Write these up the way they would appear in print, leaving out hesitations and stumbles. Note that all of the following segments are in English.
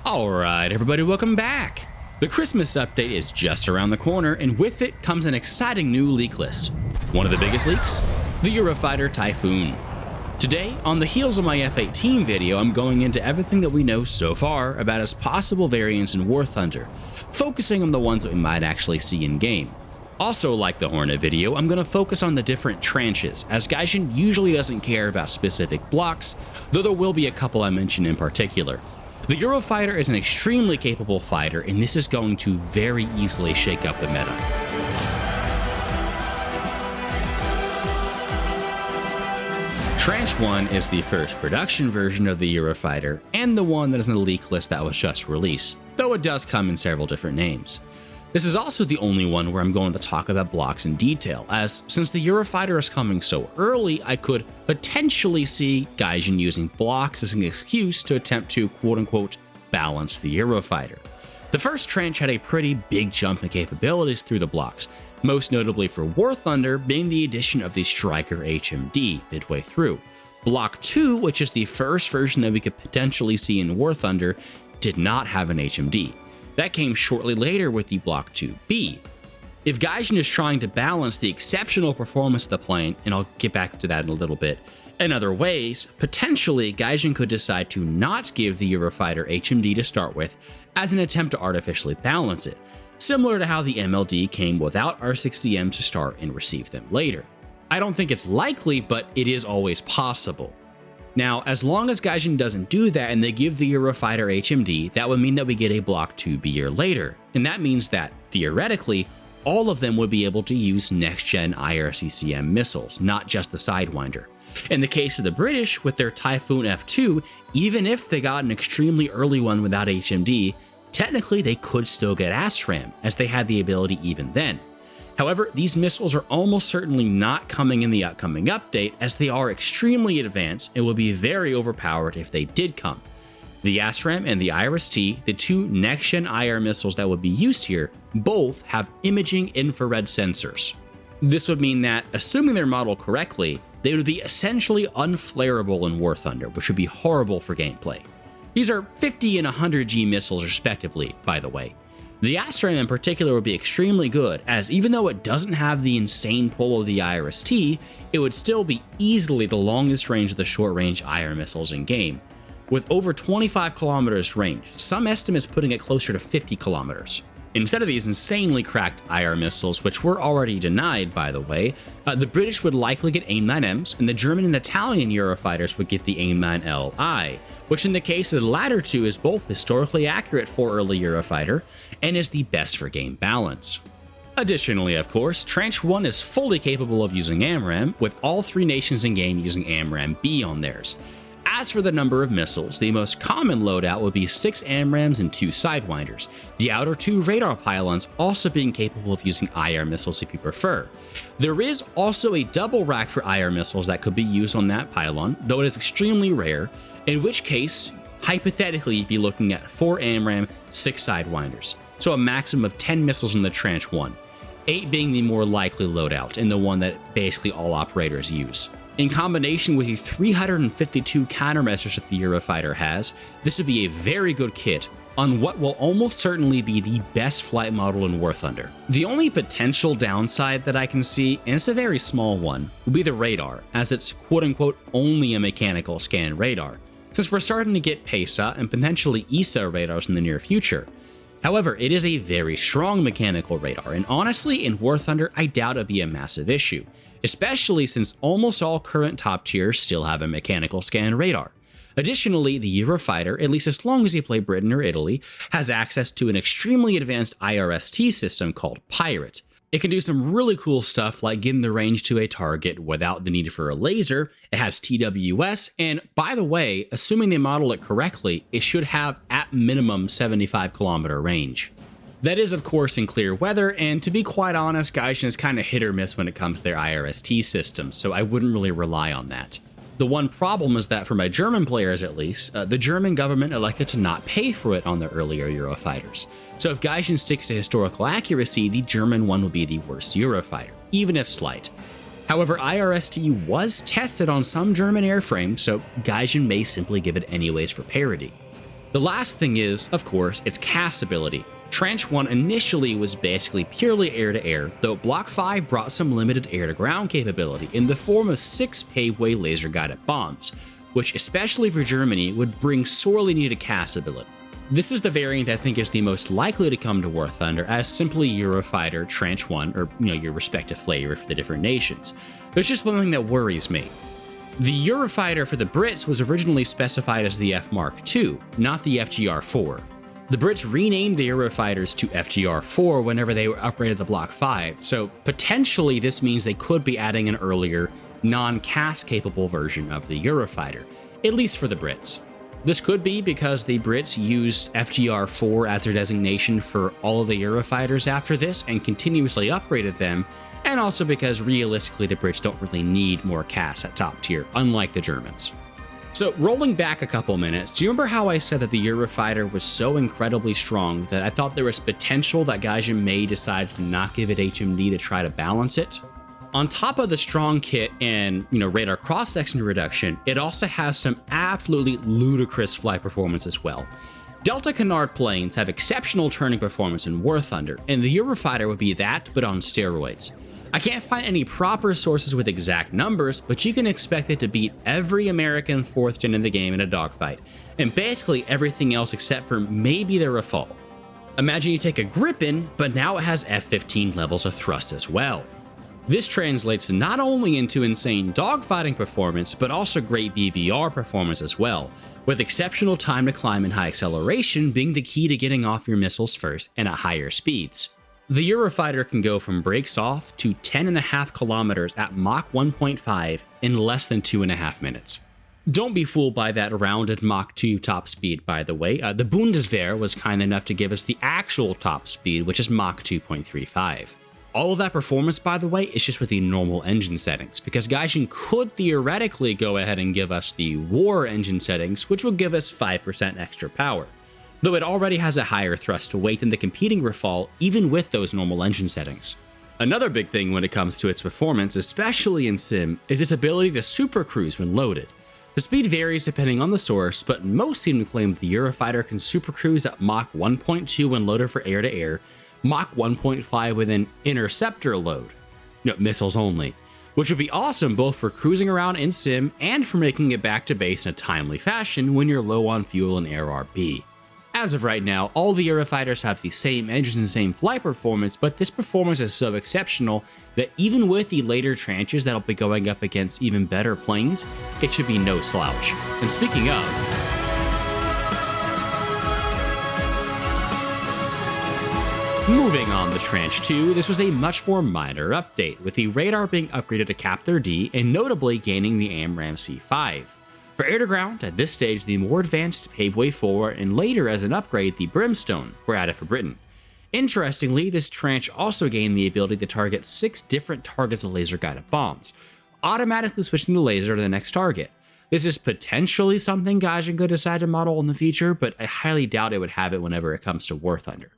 Alright everybody, welcome back! The Christmas update is just around the corner, and with it comes an exciting new leak list. One of the biggest leaks? The Eurofighter Typhoon. Today, on the heels of my F-18 video, I'm going into everything that we know so far about its possible variants in War Thunder, focusing on the ones that we might actually see in-game. Also, like the Hornet video, I'm going to focus on the different tranches, as Gaijin usually doesn't care about specific blocks, though there will be a couple I mention in particular. The Eurofighter is an extremely capable fighter, and this is going to very easily shake up the meta. Tranche 1 is the first production version of the Eurofighter, and the one that is in the leak list that was just released, though it does come in several different names. This is also the only one where I'm going to talk about blocks in detail, as since the Eurofighter is coming so early, I could potentially see Gaijin using blocks as an excuse to attempt to quote-unquote balance the Eurofighter. The first tranche had a pretty big jump in capabilities through the blocks, most notably for War Thunder being the addition of the Striker HMD midway through. Block 2, which is the first version that we could potentially see in War Thunder, did not have an HMD. That came shortly later with the Block 2B. If Gaijin is trying to balance the exceptional performance of the plane, and I'll get back to that in a little bit, in other ways, potentially Gaijin could decide to not give the Eurofighter HMD to start with as an attempt to artificially balance it, similar to how the MLD came without R60M to start and receive them later. I don't think it's likely, but it is always possible. Now, as long as Gaijin doesn't do that and they give the Eurofighter HMD, that would mean that we get a Block 2B year later, and that means that, theoretically, all of them would be able to use next-gen IRCCM missiles, not just the Sidewinder. In the case of the British, with their Typhoon F2, even if they got an extremely early one without HMD, technically they could still get ASRAM, as they had the ability even then. However, these missiles are almost certainly not coming in the upcoming update, as they are extremely advanced and will be very overpowered if they did come. The ASRAM and the IRIS-T, the two next-gen IR missiles that would be used here, both have imaging infrared sensors. This would mean that, assuming they're modeled correctly, they would be essentially unflareable in War Thunder, which would be horrible for gameplay. These are 50 and 100G missiles respectively, by the way. The ASRAM in particular would be extremely good, as even though it doesn't have the insane pull of the IRIS-T, it would still be easily the longest range of the short-range IR missiles in game. With over 25 kilometers range, some estimates putting it closer to 50 kilometers. Instead of these insanely cracked IR missiles, which were already denied by the way, the British would likely get AIM-9Ms, and the German and Italian Eurofighters would get the AIM-9LI, which in the case of the latter two is both historically accurate for early Eurofighter, and is the best for game balance. Additionally, of course, Tranche 1 is fully capable of using AMRAAM, with all three nations in game using AMRAAM-B on theirs. As for the number of missiles, the most common loadout would be 6 AMRAAMs and 2 Sidewinders, the outer 2 radar pylons also being capable of using IR missiles if you prefer. There is also a double rack for IR missiles that could be used on that pylon, though it is extremely rare, in which case, hypothetically, you'd be looking at 4 AMRAAM, 6 Sidewinders, so a maximum of 10 missiles in the Tranche 1, 8 being the more likely loadout and the one that basically all operators use. In combination with the 352 countermeasures that the Eurofighter has, this would be a very good kit on what will almost certainly be the best flight model in War Thunder. The only potential downside that I can see, and it's a very small one, will be the radar, as it's quote-unquote only a mechanical scan radar, since we're starting to get PESA and potentially ESA radars in the near future. However, it is a very strong mechanical radar, and honestly, in War Thunder, I doubt it'd be a massive issue, especially since almost all current top tiers still have a mechanical scan radar. Additionally, the Eurofighter, at least as long as you play Britain or Italy, has access to an extremely advanced IRST system called Pirate. It can do some really cool stuff like getting the range to a target without the need for a laser. It has TWS, and by the way, assuming they model it correctly, it should have at minimum 75 kilometer range. That is, of course, in clear weather, and to be quite honest, Gaijin is kind of hit or miss when it comes to their IRST system, so I wouldn't really rely on that. The one problem is that for my German players at least, the German government elected to not pay for it on the earlier Eurofighters. So if Gaijin sticks to historical accuracy, the German one will be the worst Eurofighter, even if slight. However, IRST was tested on some German airframes, so Gaijin may simply give it anyways for parity. The last thing is, of course, its CAS ability. Tranche 1 initially was basically purely air-to-air, though Block 5 brought some limited air-to-ground capability in the form of 6 paveway laser-guided bombs, which, especially for Germany, would bring sorely needed CAS ability. This is the variant I think is the most likely to come to War Thunder as simply Eurofighter Tranche 1, or your respective flavor for the different nations. There's just one thing that worries me. The Eurofighter for the Brits was originally specified as the F Mark II, not the FGR-4. The Brits renamed the Eurofighters to FGR-4 whenever they were upgraded to Block 5, so potentially this means they could be adding an earlier, non-CAS capable version of the Eurofighter, at least for the Brits. This could be because the Brits used FGR-4 as their designation for all of the Eurofighters after this and continuously upgraded them, and also because realistically the Brits don't really need more CAS at top tier, unlike the Germans. So rolling back a couple minutes, do you remember how I said that the Eurofighter was so incredibly strong that I thought there was potential that Gaijin may decide to not give it HMD to try to balance it? On top of the strong kit and, radar cross-section reduction, it also has some absolutely ludicrous flight performance as well. Delta Canard planes have exceptional turning performance in War Thunder, and the Eurofighter would be that, but on steroids. I can't find any proper sources with exact numbers, but you can expect it to beat every American 4th gen in the game in a dogfight, and basically everything else except for maybe the Rafale. Imagine you take a Gripen, but now it has F-15 levels of thrust as well. This translates not only into insane dogfighting performance, but also great BVR performance as well, with exceptional time to climb and high acceleration being the key to getting off your missiles first and at higher speeds. The Eurofighter can go from breaks off to 10.5 kilometers at Mach 1.5 in less than 2.5 minutes. Don't be fooled by that rounded Mach 2 top speed, by the way. The Bundeswehr was kind enough to give us the actual top speed, which is Mach 2.35. All of that performance, by the way, is just with the normal engine settings, because Gaijin could theoretically go ahead and give us the war engine settings, which will give us 5% extra power, though it already has a higher thrust to weight than the competing Rafale, even with those normal engine settings. Another big thing when it comes to its performance, especially in Sim, is its ability to supercruise when loaded. The speed varies depending on the source, but most seem to claim that the Eurofighter can supercruise at Mach 1.2 when loaded for air-to-air, Mach 1.5 with an interceptor load, missiles only, which would be awesome both for cruising around in Sim and for making it back to base in a timely fashion when you're low on fuel and air RB. As of right now, all the Eurofighters have the same engines and same flight performance, but this performance is so exceptional that even with the later tranches that'll be going up against even better planes, it should be no slouch. And speaking of, moving on to Tranche 2, this was a much more minor update, with the radar being upgraded to Captor D and notably gaining the AMRAAM C5. For air-to-ground, at this stage the more advanced Paveway 4 and later as an upgrade the Brimstone were added for Britain. Interestingly, this tranche also gained the ability to target 6 different targets of laser-guided bombs, automatically switching the laser to the next target. This is potentially something Gaijin could decide to model in the future, but I highly doubt it would have it whenever it comes to War Thunder.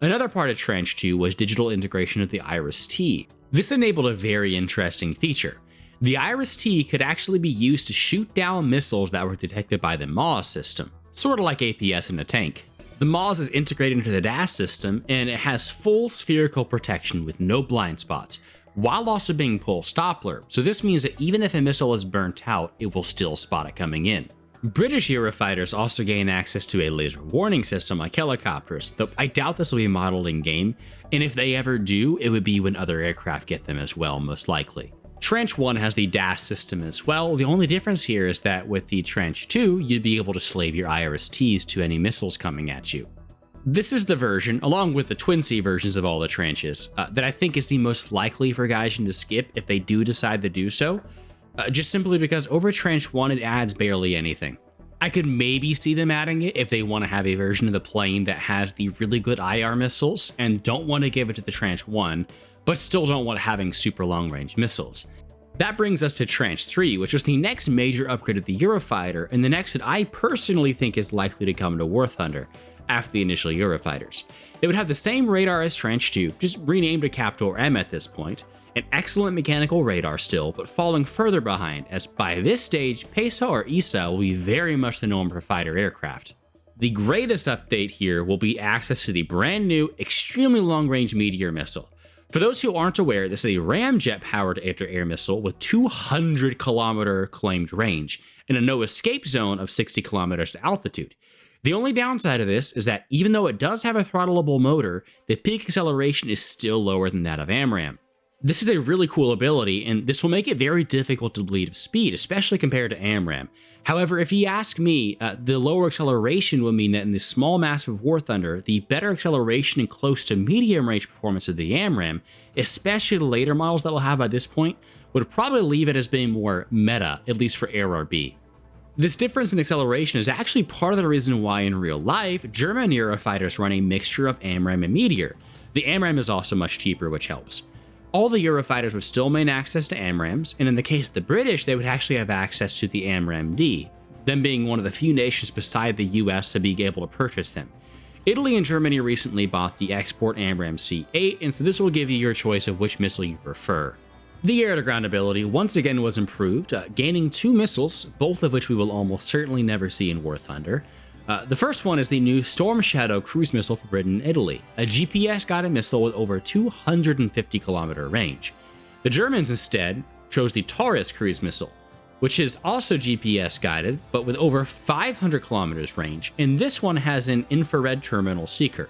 Another part of Tranche 2 was digital integration of the Iris-T. This enabled a very interesting feature. The Iris-T could actually be used to shoot down missiles that were detected by the MAWS system, sort of like APS in a tank. The MAWS is integrated into the DAS system, and it has full spherical protection with no blind spots, while also being pulse Doppler, so this means that even if a missile is burnt out, it will still spot it coming in. British Eurofighters also gain access to a laser warning system like helicopters, though I doubt this will be modeled in-game, and if they ever do, it would be when other aircraft get them as well, most likely. Tranche 1 has the DAS system as well. The only difference here is that with the Tranche 2, you'd be able to slave your Iris-Ts to any missiles coming at you. This is the version, along with the Twin-C versions of all the tranches, that I think is the most likely for Gaijin to skip if they do decide to do so, just simply because over Tranche 1 it adds barely anything. I could maybe see them adding it if they want to have a version of the plane that has the really good IR missiles and don't want to give it to the Tranche 1, but still don't want having super long-range missiles. That brings us to Tranche 3, which was the next major upgrade of the Eurofighter, and the next that I personally think is likely to come to War Thunder after the initial Eurofighters. It would have the same radar as Tranche 2, just renamed to Captor M at this point, an excellent mechanical radar still, but falling further behind, as by this stage, PESA or ESA will be very much the norm for fighter aircraft. The greatest update here will be access to the brand new, extremely long-range Meteor missile. For those who aren't aware, this is a ramjet-powered air-to-air missile with 200-kilometer claimed range and a no-escape zone of 60 kilometers to altitude. The only downside of this is that even though it does have a throttleable motor, the peak acceleration is still lower than that of AMRAAM. This is a really cool ability, and this will make it very difficult to bleed speed, especially compared to AMRAAM. However, if you ask me, the lower acceleration would mean that in the small massive War Thunder, the better acceleration and close to medium range performance of the AMRAAM, especially the later models that we'll have by this point, would probably leave it as being more meta, at least for ARB. This difference in acceleration is actually part of the reason why in real life, German Eurofighters run a mixture of AMRAAM and Meteor. The AMRAAM is also much cheaper, which helps. All the Eurofighters would still maintain access to AMRAAMs, and in the case of the British, they would actually have access to the AMRAAM-D, them being one of the few nations beside the US to be able to purchase them. Italy and Germany recently bought the export AMRAAM C8, and so this will give you your choice of which missile you prefer. The air-to-ground ability once again was improved, gaining 2 missiles, both of which we will almost certainly never see in War Thunder. The first one is the new Storm Shadow cruise missile for Britain and Italy, a GPS-guided missile with over 250-kilometer range. The Germans instead chose the Taurus cruise missile, which is also GPS-guided, but with over 500 kilometers range, and this one has an infrared terminal seeker.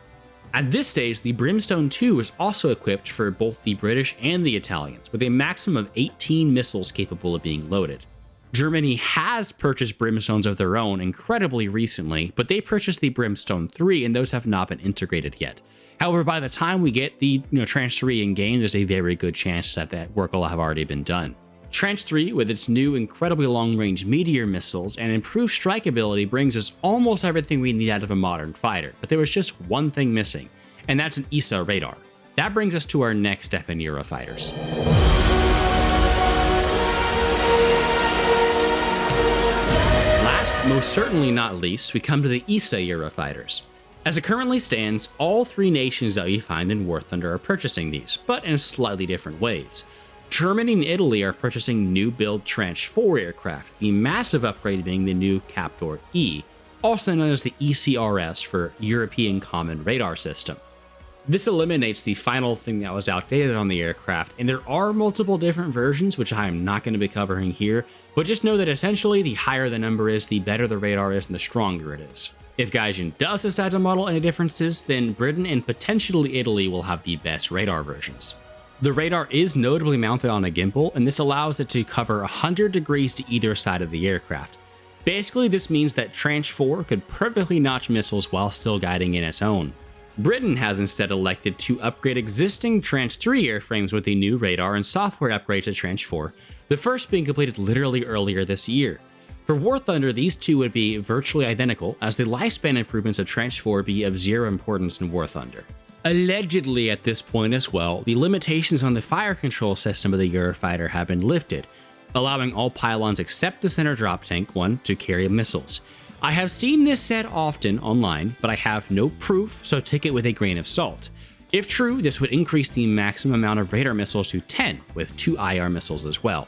At this stage, the Brimstone 2 is also equipped for both the British and the Italians, with a maximum of 18 missiles capable of being loaded. Germany has purchased Brimstones of their own incredibly recently, but they purchased the Brimstone 3 and those have not been integrated yet. However, by the time we get the Tranche 3 in game, there's a very good chance that that work will have already been done. Tranche 3, with its new incredibly long-range Meteor missiles and improved strike ability, brings us almost everything we need out of a modern fighter, but there was just one thing missing, and that's an ESA radar. That brings us to our next step in Eurofighters. Most certainly not least, we come to the ESA Eurofighters. As it currently stands, all 3 nations that we find in War Thunder are purchasing these, but in slightly different ways. Germany and Italy are purchasing new build Tranche 4 aircraft, the massive upgrade being the new Captor E, also known as the ECRS for European Common Radar System. This eliminates the final thing that was outdated on the aircraft, and there are multiple different versions, which I am not going to be covering here, but just know that essentially the higher the number is, the better the radar is and the stronger it is. If Gaijin does decide to model any differences, then Britain and potentially Italy will have the best radar versions. The radar is notably mounted on a gimbal, and this allows it to cover 100 degrees to either side of the aircraft. Basically, this means that Tranche 4 could perfectly notch missiles while still guiding in its own. Britain has instead elected to upgrade existing Tranche 3 airframes with the new radar and software upgrades to Tranche 4, the first being completed literally earlier this year. For War Thunder, these two would be virtually identical, as the lifespan improvements of Tranche 4 be of zero importance in War Thunder. Allegedly at this point as well, the limitations on the fire control system of the Eurofighter have been lifted, allowing all pylons except the center drop tank one to carry missiles. I have seen this said often online, but I have no proof, so take it with a grain of salt. If true, this would increase the maximum amount of radar missiles to 10, with 2 IR missiles as well.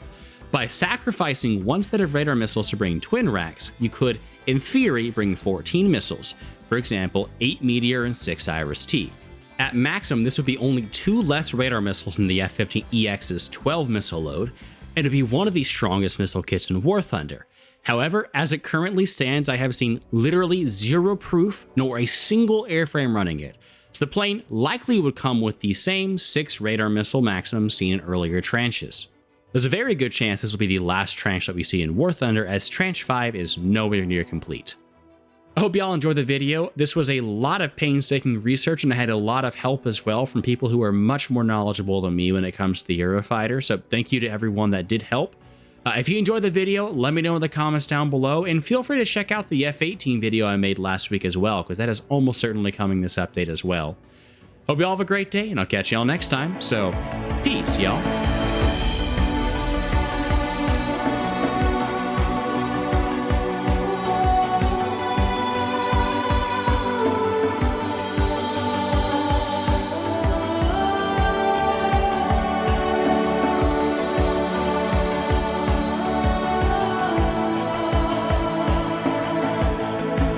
By sacrificing one set of radar missiles to bring twin racks, you could, in theory, bring 14 missiles, for example, 8 Meteor and 6 Iris-T. At maximum, this would be only 2 less radar missiles than the F-15EX's 12 missile load, and it would be one of the strongest missile kits in War Thunder. However, as it currently stands, I have seen literally zero proof nor a single airframe running it, so the plane likely would come with the same 6 radar missile maximum seen in earlier tranches. There's a very good chance this will be the last tranche that we see in War Thunder, as Tranche 5 is nowhere near complete. I hope y'all enjoyed the video. This was a lot of painstaking research, and I had a lot of help as well from people who are much more knowledgeable than me when it comes to the Eurofighter, so thank you to everyone that did help. If you enjoyed the video, let me know in the comments down below, and feel free to check out the F-18 video I made last week as well, because that is almost certainly coming this update as well. Hope y'all have a great day, and I'll catch y'all next time, so peace, y'all.